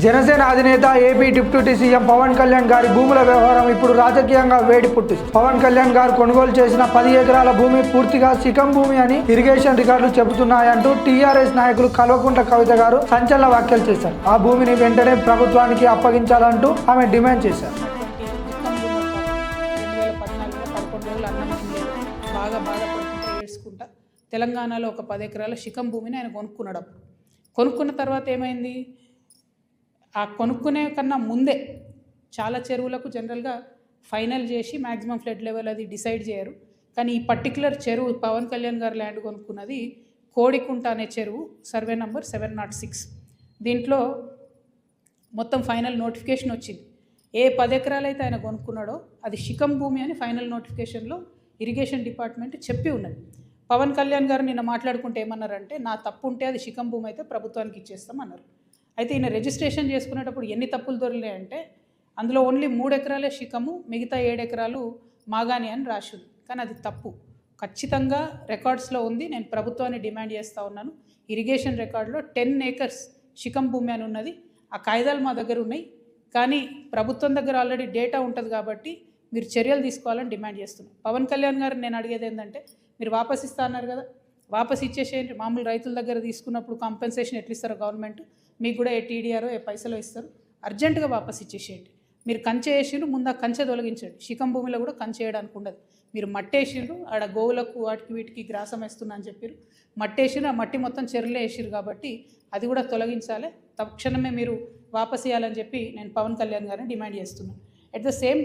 జనసేన అధినేత AP deputy CM Pawan Kalyan గారి భూముల వ్యవహారం ఇప్పుడు రాజకీయంగా వేడి పుట్టింది. పవన్ కళ్యాణ్ గారు కొనుగోలు చేసిన 10 ఎకరాల భూమి పూర్తిగా శిఖం భూమి అని ఇరిగేషన్ రికార్డులు చెబుతున్నాయంటూ టీఆర్ఎస్ నాయకులు కల్వకుంట్ల కవిత గారు సంచలన వ్యాఖ్యలు చేశారు. ఆ భూమిని వెంటనే ప్రభుత్వానికి అప్పగించాలంటూ ఆమె డిమాండ్ చేశారు. బాగా బాధపడుకుంటా ఏడ్చుకుంటా తెలంగాణలో ఒక 10 ఎకరాల శిఖం భూమిని ఆయన కొనుక్కున్నాడు. కొనుక్కున్న తర్వాత ఏమైంది, ఆ కొనుక్కునే కన్నా ముందే చాలా చెరువులకు జనరల్గా ఫైనల్ చేసి మ్యాక్సిమం ఫ్లడ్ లెవెల్ అది డిసైడ్ చేయరు. కానీ ఈ పర్టికులర్ చెరువు పవన్ కళ్యాణ్ గారు ల్యాండ్ కొనుక్కున్నది కోడికుంట అనే చెరువు, సర్వే నంబర్ 706. దీంట్లో మొత్తం ఫైనల్ నోటిఫికేషన్ వచ్చింది. ఏ 10 ఎకరాలు అయితే ఆయన కొనుక్కున్నాడో అది శిఖం భూమి అని ఫైనల్ నోటిఫికేషన్లో ఇరిగేషన్ డిపార్ట్మెంట్ చెప్పి ఉన్నది. పవన్ కళ్యాణ్ గారు నిన్న మాట్లాడుకుంటే ఏమన్నారంటే, నా తప్పు ఉంటే అది శిఖం భూమి అయితే ప్రభుత్వానికి ఇచ్చేస్తామన్నారు. అయితే ఈయన రిజిస్ట్రేషన్ చేసుకునేటప్పుడు ఎన్ని తప్పులు దొరికాయంటే, అందులో ఓన్లీ 3 ఎకరాలే శిఖము, మిగతా 7 ఎకరాలు మాగాని అని రాసింది. కానీ అది తప్పు, ఖచ్చితంగా రికార్డ్స్లో ఉంది. నేను ప్రభుత్వాన్ని డిమాండ్ చేస్తూ ఉన్నాను. ఇరిగేషన్ రికార్డులో 10 acres శిఖం భూమి అని ఉన్నది. ఆ కాగితాలు మా దగ్గర ఉన్నాయి. కానీ ప్రభుత్వం దగ్గర ఆల్రెడీ డేటా ఉంటుంది కాబట్టి మీరు చర్యలు తీసుకోవాలని డిమాండ్ చేస్తున్నాను. పవన్ కళ్యాణ్ గారు నేను అడిగేది ఏంటంటే, మీరు వాపస్ ఇస్తా అన్నారు కదా, వాపస్ ఇచ్చేసేయండి. మామూలు రైతుల దగ్గర తీసుకున్నప్పుడు కాంపెన్సేషన్ ఎట్లా ఇస్తారో గవర్నమెంట్, మీకు కూడా ఏ టీడీఆర్ ఏ పైసలు ఇస్తారు. అర్జెంటుగా వాపస్ ఇచ్చేసేయండి. మీరు కంచె వేసిండ్రు, ముందు ఆ కంచె తొలగించండి. శిఖం భూమిలో కూడా కంచె వేయడానికి ఉండదు. మీరు మట్టేసిండ్రు, ఆడ గోవులకు వాటికి వీటికి గ్రాసం వేస్తున్నా అని చెప్పారు. మట్టేసిండ్రు, ఆ మట్టి మొత్తం చెరువులో వేసిరు కాబట్టి అది కూడా తొలగించాలి. తక్షణమే మీరు వాపస్ ఇవ్వాలని చెప్పి నేను పవన్ కళ్యాణ్ గారిని డిమాండ్ చేస్తున్నాను. At the same